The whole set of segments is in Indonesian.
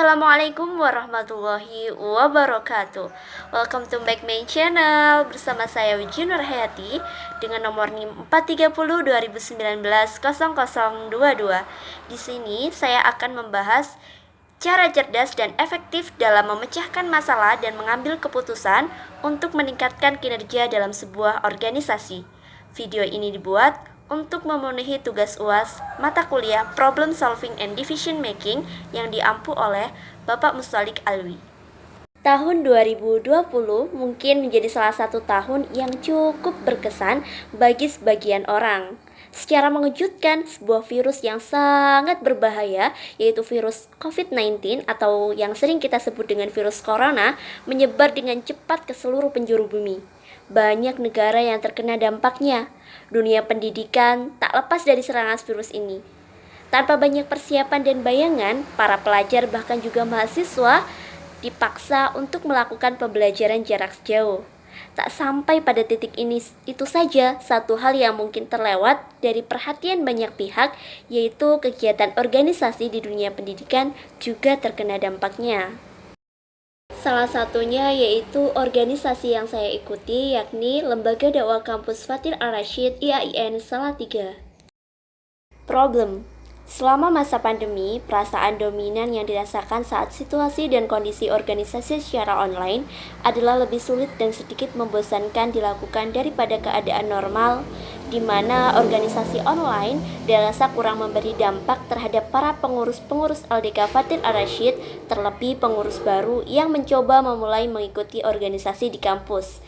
Assalamualaikum warahmatullahi wabarakatuh. Welcome to back my channel. Bersama saya Wiji Nurhayati dengan nomor NIM 430 2019 0022. Di sini saya akan membahas cara cerdas dan efektif dalam memecahkan masalah dan mengambil keputusan untuk meningkatkan kinerja dalam sebuah organisasi. Video ini dibuat untuk memenuhi tugas UAS mata kuliah Problem Solving and Decision Making yang diampu oleh Bapak Mustalik Alwi. Tahun 2020 mungkin menjadi salah satu tahun yang cukup berkesan bagi sebagian orang. Secara mengejutkan, sebuah virus yang sangat berbahaya, yaitu virus COVID-19 atau yang sering kita sebut dengan virus corona, menyebar dengan cepat ke seluruh penjuru bumi. Banyak negara yang terkena dampaknya. Dunia pendidikan tak lepas dari serangan virus ini. Tanpa banyak persiapan dan bayangan, para pelajar bahkan juga mahasiswa dipaksa untuk melakukan pembelajaran jarak jauh. Tak sampai pada titik ini itu saja, satu hal yang mungkin terlewat dari perhatian banyak pihak, yaitu kegiatan organisasi di dunia pendidikan juga terkena dampaknya. Salah satunya yaitu organisasi yang saya ikuti, yakni Lembaga Dakwah Kampus Fathil Ar-Rasyid IAIN Salatiga. Problem. Selama masa pandemi, perasaan dominan yang dirasakan saat situasi dan kondisi organisasi secara online adalah lebih sulit dan sedikit membosankan dilakukan daripada keadaan normal, di mana organisasi online dirasa kurang memberi dampak terhadap para pengurus-pengurus LDK Fathil Ar-Rasyid, terlebih pengurus baru yang mencoba memulai mengikuti organisasi di kampus.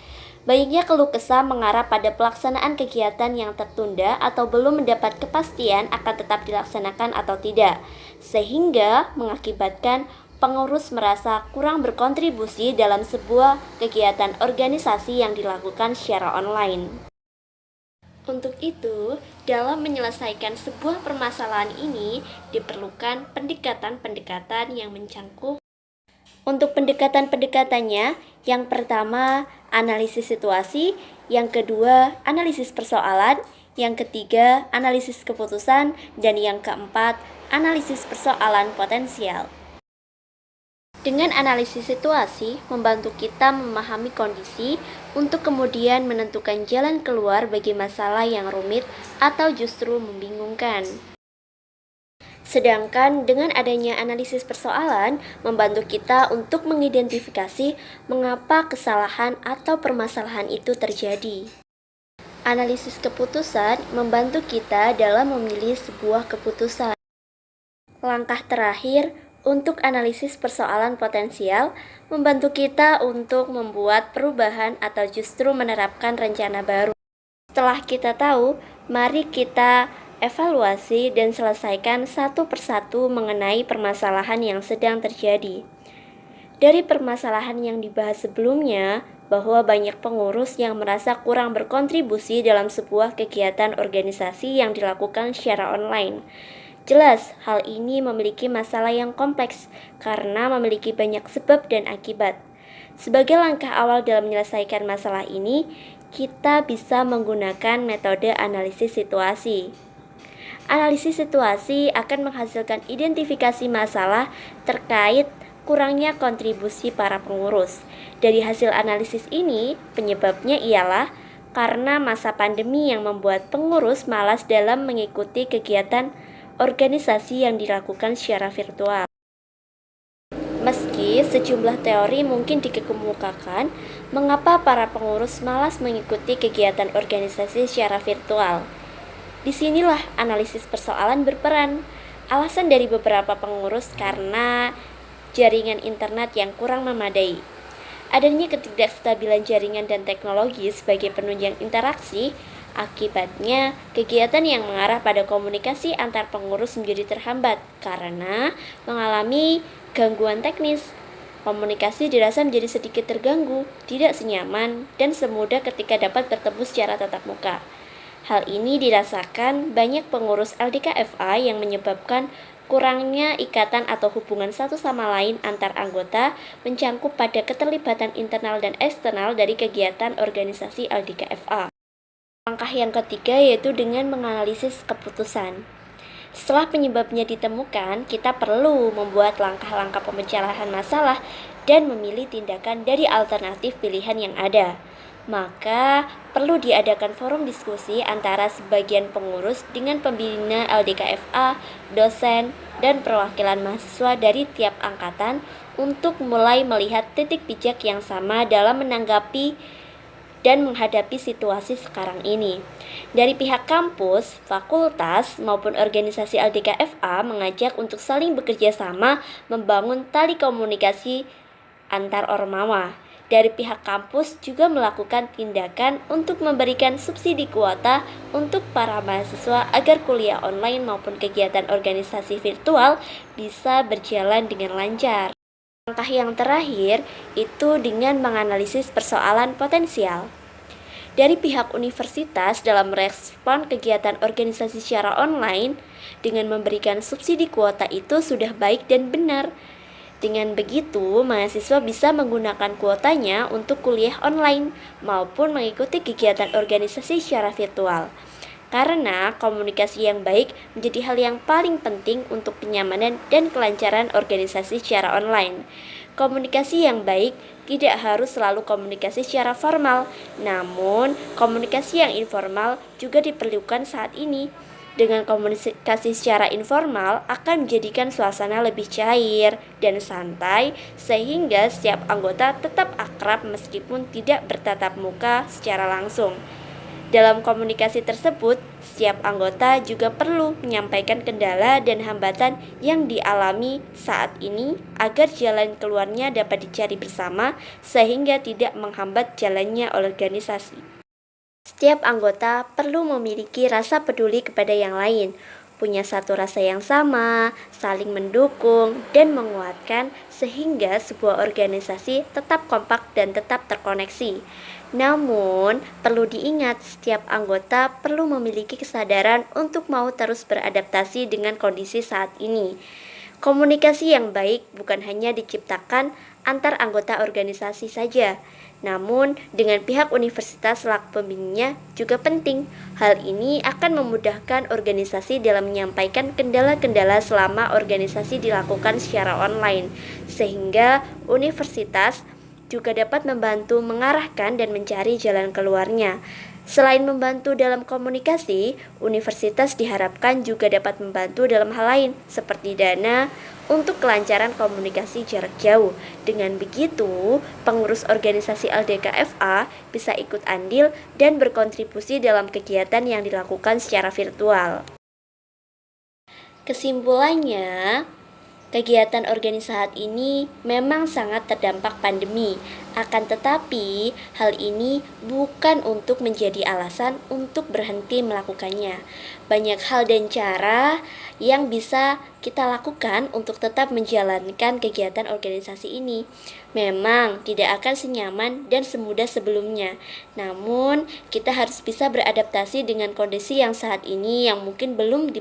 Banyaknya keluh kesah mengarah pada pelaksanaan kegiatan yang tertunda atau belum mendapat kepastian akan tetap dilaksanakan atau tidak, sehingga mengakibatkan pengurus merasa kurang berkontribusi dalam sebuah kegiatan organisasi yang dilakukan secara online. Untuk itu, dalam menyelesaikan sebuah permasalahan ini diperlukan pendekatan-pendekatan yang mencangkup. Untuk pendekatan-pendekatannya, yang pertama, analisis situasi, yang kedua, analisis persoalan, yang ketiga, analisis keputusan, dan yang keempat, analisis persoalan potensial. Dengan analisis situasi, membantu kita memahami kondisi untuk kemudian menentukan jalan keluar bagi masalah yang rumit atau justru membingungkan. Sedangkan dengan adanya analisis persoalan, membantu kita untuk mengidentifikasi mengapa kesalahan atau permasalahan itu terjadi. Analisis keputusan membantu kita dalam memilih sebuah keputusan. Langkah terakhir untuk analisis persoalan potensial membantu kita untuk membuat perubahan atau justru menerapkan rencana baru. Setelah kita tahu, mari kita evaluasi dan selesaikan satu persatu mengenai permasalahan yang sedang terjadi. Dari permasalahan yang dibahas sebelumnya, bahwa banyak pengurus yang merasa kurang berkontribusi dalam sebuah kegiatan organisasi yang dilakukan secara online. Jelas, hal ini memiliki masalah yang kompleks karena memiliki banyak sebab dan akibat. Sebagai langkah awal dalam menyelesaikan masalah ini, kita bisa menggunakan metode analisis situasi. Analisis situasi akan menghasilkan identifikasi masalah terkait kurangnya kontribusi para pengurus. Dari hasil analisis ini, penyebabnya ialah karena masa pandemi yang membuat pengurus malas dalam mengikuti kegiatan organisasi yang dilakukan secara virtual. Meski sejumlah teori mungkin dikemukakan mengapa para pengurus malas mengikuti kegiatan organisasi secara virtual. Disinilah analisis persoalan berperan. Alasan dari beberapa pengurus karena jaringan internet yang kurang memadai. Adanya ketidakstabilan jaringan dan teknologi sebagai penunjang interaksi, akibatnya kegiatan yang mengarah pada komunikasi antar pengurus menjadi terhambat karena mengalami gangguan teknis. Komunikasi dirasa menjadi sedikit terganggu, tidak senyaman, dan semudah ketika dapat bertemu secara tatap muka. Hal ini dirasakan banyak pengurus LDKFA yang menyebabkan kurangnya ikatan atau hubungan satu sama lain antar anggota mencangkup pada keterlibatan internal dan eksternal dari kegiatan organisasi LDKFA. Langkah yang ketiga yaitu dengan menganalisis keputusan. Setelah penyebabnya ditemukan, kita perlu membuat langkah-langkah pemecahan masalah dan memilih tindakan dari alternatif pilihan yang ada. Maka, perlu diadakan forum diskusi antara sebagian pengurus dengan pembina LDKFA, dosen, dan perwakilan mahasiswa dari tiap angkatan untuk mulai melihat titik bijak yang sama dalam menanggapi dan menghadapi situasi sekarang ini. Dari pihak kampus, fakultas, maupun organisasi LDKFA mengajak untuk saling bekerja sama membangun tali komunikasi antar ormawa. Dari pihak kampus juga melakukan tindakan untuk memberikan subsidi kuota untuk para mahasiswa agar kuliah online maupun kegiatan organisasi virtual bisa berjalan dengan lancar. Langkah yang terakhir itu dengan menganalisis persoalan potensial. Dari pihak universitas dalam merespon kegiatan organisasi secara online dengan memberikan subsidi kuota itu sudah baik dan benar. Dengan begitu, mahasiswa bisa menggunakan kuotanya untuk kuliah online maupun mengikuti kegiatan organisasi secara virtual. Karena komunikasi yang baik menjadi hal yang paling penting untuk kenyamanan dan kelancaran organisasi secara online. Komunikasi yang baik tidak harus selalu komunikasi secara formal, namun komunikasi yang informal juga diperlukan saat ini. Dengan komunikasi secara informal akan menjadikan suasana lebih cair dan santai sehingga setiap anggota tetap akrab meskipun tidak bertatap muka secara langsung. Dalam komunikasi tersebut, setiap anggota juga perlu menyampaikan kendala dan hambatan yang dialami saat ini agar jalan keluarnya dapat dicari bersama sehingga tidak menghambat jalannya organisasi. Setiap anggota perlu memiliki rasa peduli kepada yang lain, punya satu rasa yang sama, saling mendukung dan menguatkan sehingga sebuah organisasi tetap kompak dan tetap terkoneksi. Namun, perlu diingat setiap anggota perlu memiliki kesadaran untuk mau terus beradaptasi dengan kondisi saat ini. Komunikasi yang baik bukan hanya diciptakan antar anggota organisasi saja, namun dengan pihak universitas selaku pembimbingnya juga penting. Hal ini akan memudahkan organisasi dalam menyampaikan kendala-kendala selama organisasi dilakukan secara online, sehingga universitas juga dapat membantu mengarahkan dan mencari jalan keluarnya. Selain membantu dalam komunikasi, universitas diharapkan juga dapat membantu dalam hal lain seperti dana untuk kelancaran komunikasi jarak jauh. Dengan begitu, pengurus organisasi LDKFA bisa ikut andil dan berkontribusi dalam kegiatan yang dilakukan secara virtual. Kesimpulannya, kegiatan organisasi saat ini memang sangat terdampak pandemi. Akan tetapi, hal ini bukan untuk menjadi alasan untuk berhenti melakukannya. Banyak hal dan cara yang bisa kita lakukan untuk tetap menjalankan kegiatan organisasi ini. Memang tidak akan senyaman dan semudah sebelumnya. Namun, kita harus bisa beradaptasi dengan kondisi yang saat ini yang mungkin belum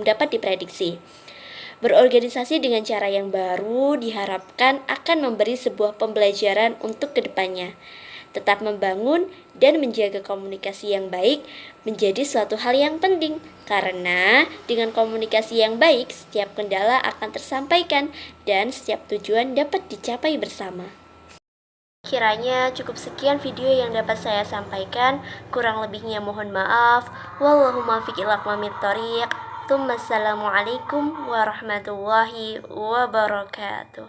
dapat diprediksi. Berorganisasi dengan cara yang baru diharapkan akan memberi sebuah pembelajaran untuk kedepannya. Tetap membangun dan menjaga komunikasi yang baik menjadi suatu hal yang penting, karena dengan komunikasi yang baik, setiap kendala akan tersampaikan dan setiap tujuan dapat dicapai bersama. Kiranya cukup sekian video yang dapat saya sampaikan, kurang lebihnya mohon maaf. Wallahu muwaffiq ila aqwamit thoriq. Assalamualaikum warahmatullahi wabarakatuh.